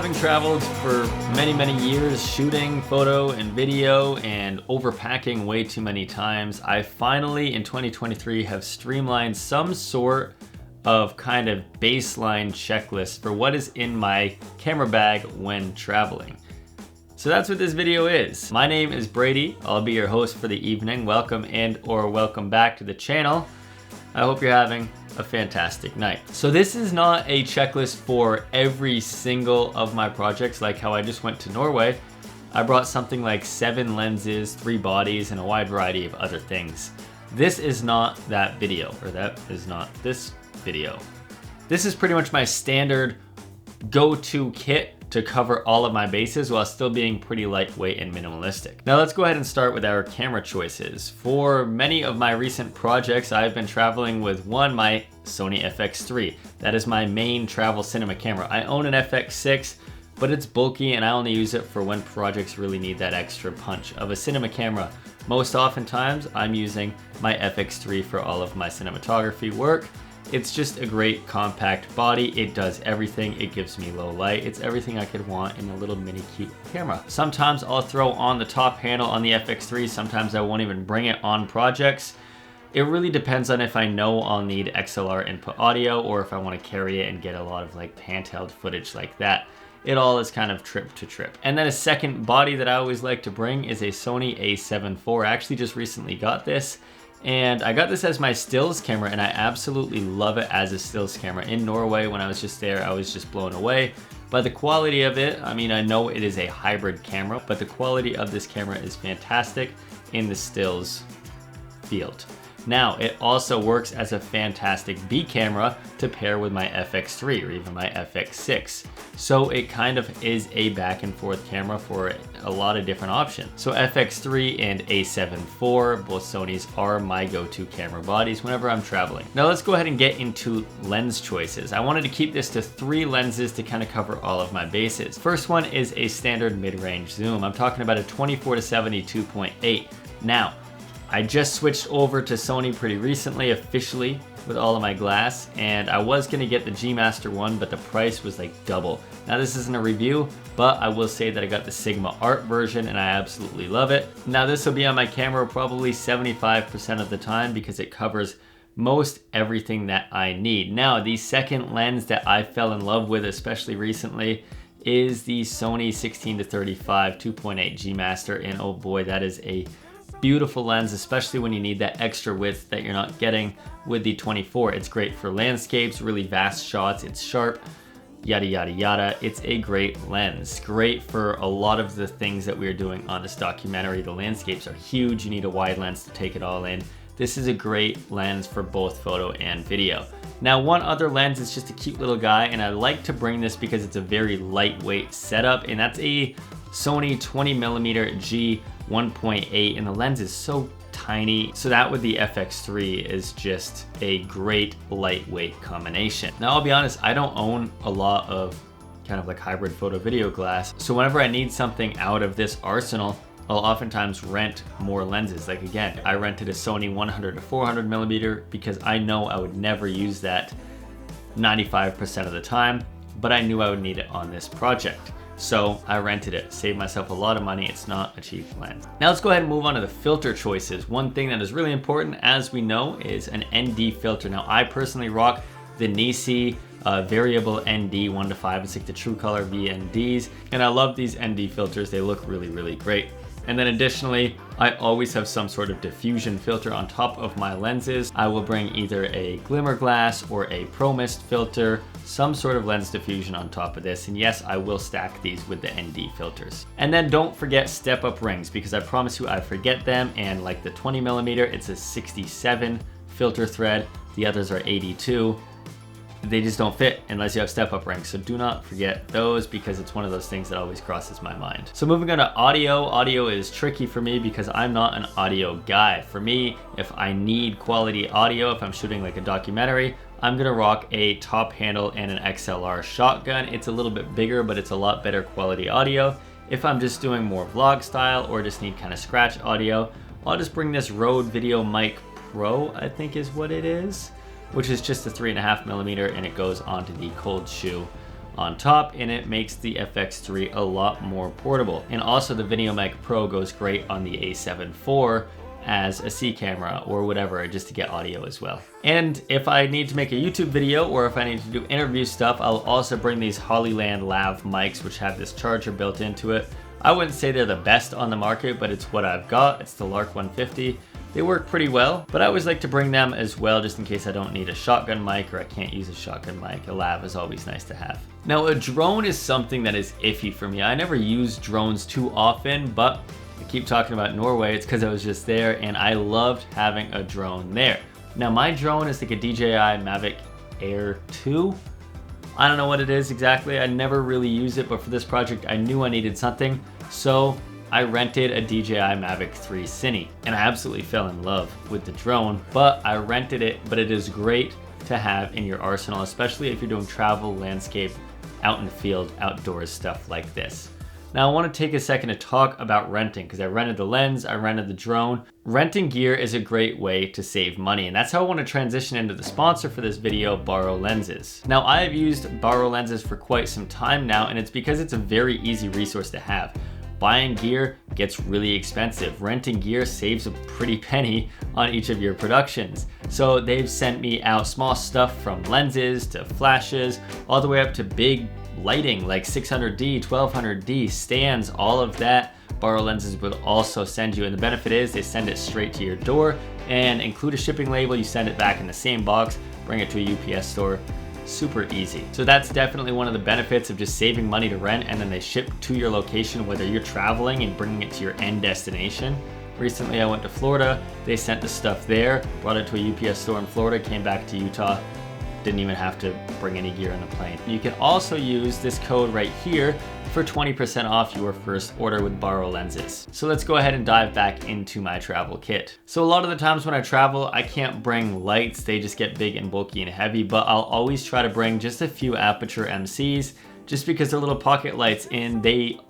having traveled for many years shooting photo and video and overpacking way too many times, I finally in 2023 have streamlined some sort of kind of baseline checklist for what is in my camera bag when traveling. So that's what this video is. My name is Brady. I'll be your host for the evening. Welcome and/or welcome back to the channel. I hope you're having a fantastic night. So this is not a checklist for every single of my projects like how I just went to Norway. I brought something like 7 lenses, 3 bodies, and a wide variety of other things. This is not that video, or that is not this video. This is pretty much my standard go-to kit to cover all of my bases while still being pretty lightweight and minimalistic. Now let's go ahead and start with our camera choices. For many of my recent projects, I've been traveling with my Sony FX3. That is my main travel cinema camera. I own an FX6, but it's bulky and I only use it for when projects really need that extra punch of a cinema camera. Most oftentimes, I'm using my FX3 for all of my cinematography work. It's just a great compact body. It does everything. It gives me low light. It's everything I could want in a little mini cute camera. Sometimes I'll throw on the top handle on the FX3. Sometimes I won't even bring it on projects. It really depends on if I know I'll need XLR input audio or if I want to carry it and get a lot of like handheld footage like that. It all is kind of trip to trip. And then a second body that I always like to bring is a Sony a7 IV. I actually just recently got this. And I got this as my stills camera and I absolutely love it as a stills camera. In Norway, when I was just there, I was just blown away by the quality of it. I mean, I know it is a hybrid camera, but the quality of this camera is fantastic in the stills field. Now, it also works as a fantastic B camera to pair with my FX3 or even my FX6. So it kind of is a back and forth camera for a lot of different options. So FX3 and a7 IV, both Sonys, are my go-to camera bodies whenever I'm traveling. Now let's go ahead and get into lens choices. I wanted to keep this to 3 lenses to kind of cover all of my bases. First one is a standard mid-range zoom. I'm talking about a 24-70 2.8. Now, I just switched over to Sony pretty recently, officially, with all of my glass, and I was gonna get the G Master one, but the price was like double. Now this isn't a review, but I will say that I got the Sigma Art version and I absolutely love it. Now this will be on my camera probably 75% of the time because it covers most everything that I need. Now the second lens that I fell in love with, especially recently, is the Sony 16-35 2.8 G Master, and oh boy, that is a beautiful lens, especially when you need that extra width that you're not getting with the 24. It's great for landscapes, really vast shots, it's sharp, yada yada yada. It's a great lens. Great for a lot of the things that we're doing on this documentary. The landscapes are huge, you need a wide lens to take it all in. This is a great lens for both photo and video. Now one other lens is just a cute little guy, and I like to bring this because it's a very lightweight setup, and that's a Sony 20mm G 1.8, and the lens is so tiny. So that with the FX3 is just a great lightweight combination. Now I'll be honest, I don't own a lot of kind of like hybrid photo video glass. So whenever I need something out of this arsenal, I'll oftentimes rent more lenses. Like again, I rented a Sony 100-400mm because I know I would never use that 95% of the time, but I knew I would need it on this project. So I rented it, saved myself a lot of money. It's not a cheap lens. Now let's go ahead and move on to the filter choices. One thing that is really important, as we know, is an ND filter. Now I personally rock the Nisi variable ND 1:5. It's like the True Color VNDs, and I love these ND filters. They look really great. And then additionally, I always have some sort of diffusion filter on top of my lenses. I will bring either a glimmer glass or a Pro Mist filter, some sort of lens diffusion on top of this. And yes, I will stack these with the ND filters. And then don't forget step up rings, because I promise you I forget them. And like the 20mm, it's a 67 filter thread. The others are 82. They just don't fit unless you have step-up rings. So do not forget those, because it's one of those things that always crosses my mind. So moving on to audio. Audio is tricky for me because I'm not an audio guy. For me, if I need quality audio, if I'm shooting like a documentary, I'm gonna rock a top handle and an XLR shotgun. It's a little bit bigger, but it's a lot better quality audio. If I'm just doing more vlog style or just need kind of scratch audio, I'll just bring this Rode Video Mic Pro, I think is what it is, which is just a 3.5mm, and it goes onto the Cold Shoe on top, and it makes the FX3 a lot more portable. And also the VideoMic Pro goes great on the A7 IV as a C camera or whatever, just to get audio as well. And if I need to make a YouTube video or if I need to do interview stuff, I'll also bring these Hollyland Lav mics, which have this charger built into it. I wouldn't say they're the best on the market, but it's what I've got. It's the Lark 150. They work pretty well, but I always like to bring them as well just in case I don't need a shotgun mic or I can't use a shotgun mic. A lav is always nice to have. Now, a drone is something that is iffy for me. I never use drones too often, but I keep talking about Norway. It's because I was just there and I loved having a drone there. Now, my drone is like a DJI Mavic Air 2. I don't know what it is exactly. I never really use it, but for this project, I knew I needed something. So I rented a DJI Mavic 3 Cine, and I absolutely fell in love with the drone, but I rented it, but it is great to have in your arsenal, especially if you're doing travel, landscape, out in the field, outdoors stuff like this. Now I want to take a second to talk about renting, because I rented the lens, I rented the drone. Renting gear is a great way to save money, and that's how I want to transition into the sponsor for this video, Borrow Lenses. Now I have used Borrow Lenses for quite some time now, and it's because it's a very easy resource to have. Buying gear gets really expensive. Renting gear saves a pretty penny on each of your productions. So they've sent me out small stuff from lenses to flashes, all the way up to big lighting like 600D, 1200D, stands, all of that. Borrow Lenses will also send you, and the benefit is they send it straight to your door and include a shipping label. You send it back in the same box, bring it to a UPS store. Super easy. So that's definitely one of the benefits of just saving money to rent, and then they ship to your location, whether you're traveling and bringing it to your end destination. Recently I went to Florida, they sent the stuff there, brought it to a UPS store in Florida, came back to Utah, didn't even have to bring any gear on the plane. You can also use this code right here for 20% off your first order with Borrow Lenses. So let's go ahead and dive back into my travel kit. So a lot of the times when I travel, I can't bring lights, they just get big and bulky and heavy, but I'll always try to bring just a few aperture MCs, just because they're little pocket lights and they,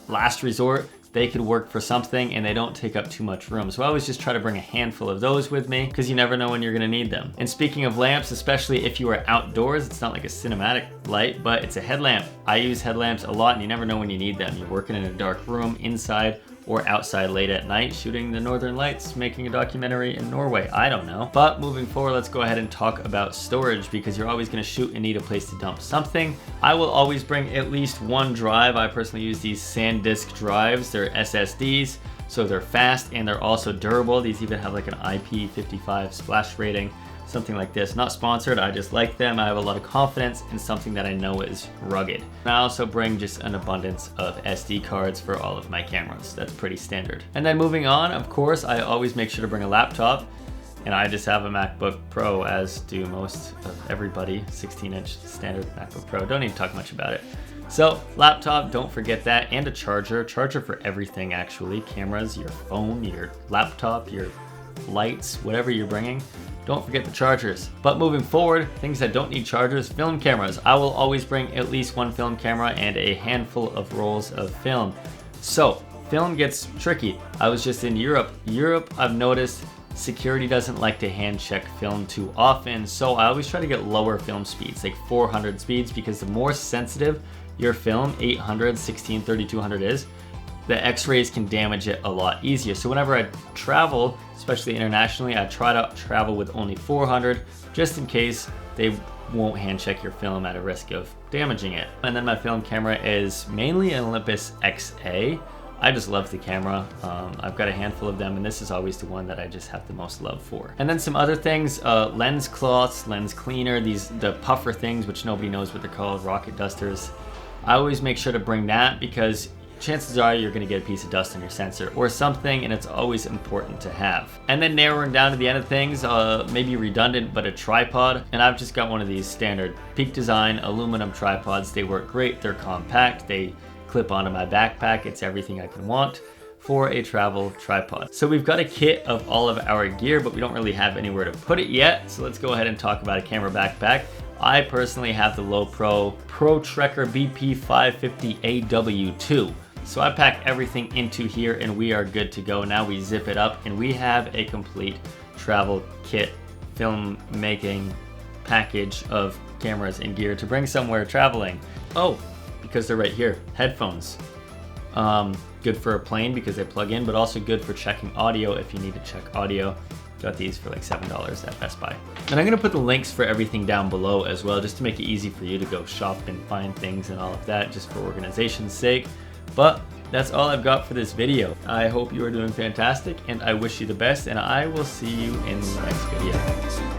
last resort, they could work for something and they don't take up too much room. So I always just try to bring a handful of those with me because you never know when you're gonna need them. And speaking of lamps, especially if you are outdoors, it's not like a cinematic light, but it's a headlamp. I use headlamps a lot and you never know when you need them. You're working in a dark room, inside or outside late at night, shooting the Northern Lights, making a documentary in Norway, I don't know. But moving forward, let's go ahead and talk about storage, because you're always gonna shoot and need a place to dump something. I will always bring at least one drive. I personally use these SanDisk drives. They're SSDs, so they're fast and they're also durable. These even have like an IP55 splash rating, something like this. Not sponsored, I just like them. I have a lot of confidence in something that I know is rugged. And I also bring just an abundance of SD cards for all of my cameras. That's pretty standard. And then moving on, of course, I always make sure to bring a laptop. And I just have a MacBook Pro, as do most of everybody. 16-inch standard MacBook Pro. Don't need to talk much about it. So laptop, don't forget that, and a charger. Charger for everything actually. Cameras, your phone, your laptop, your lights, whatever you're bringing. Don't forget the chargers. But moving forward, things that don't need chargers, film cameras. I will always bring at least one film camera and a handful of rolls of film. So film gets tricky. I was just in Europe. I've noticed security doesn't like to hand check film too often, so I always try to get lower film speeds, like 400 speeds, because the more sensitive your film, 800, 16, 3200 is, the x-rays can damage it a lot easier. So whenever I travel, especially internationally, I try to travel with only 400, just in case they won't hand check your film at a risk of damaging it. And then my film camera is mainly an Olympus XA. I just love the camera. I've got a handful of them, and this is always the one that I just have the most love for. And then some other things, lens cloths, lens cleaner, the puffer things, which nobody knows what they're called, rocket dusters. I always make sure to bring that, because chances are you're gonna get a piece of dust on your sensor or something, and it's always important to have. And then narrowing down to the end of things, maybe redundant, but a tripod. And I've just got one of these standard Peak Design aluminum tripods. They work great, they're compact, they clip onto my backpack. It's everything I can want for a travel tripod. So we've got a kit of all of our gear, but we don't really have anywhere to put it yet. So let's go ahead and talk about a camera backpack. I personally have the Lowepro ProTrekker BP550AW2. So I pack everything into here and we are good to go. Now we zip it up and we have a complete travel kit, filmmaking package of cameras and gear to bring somewhere traveling. Oh, because they're right here, headphones. Good for a plane because they plug in, but also good for checking audio if you need to check audio. Got these for like $7 at Best Buy. And I'm gonna put the links for everything down below as well, just to make it easy for you to go shop and find things and all of that, just for organization's sake. But that's all I've got for this video. I hope you are doing fantastic, and I wish you the best, and I will see you in the next video.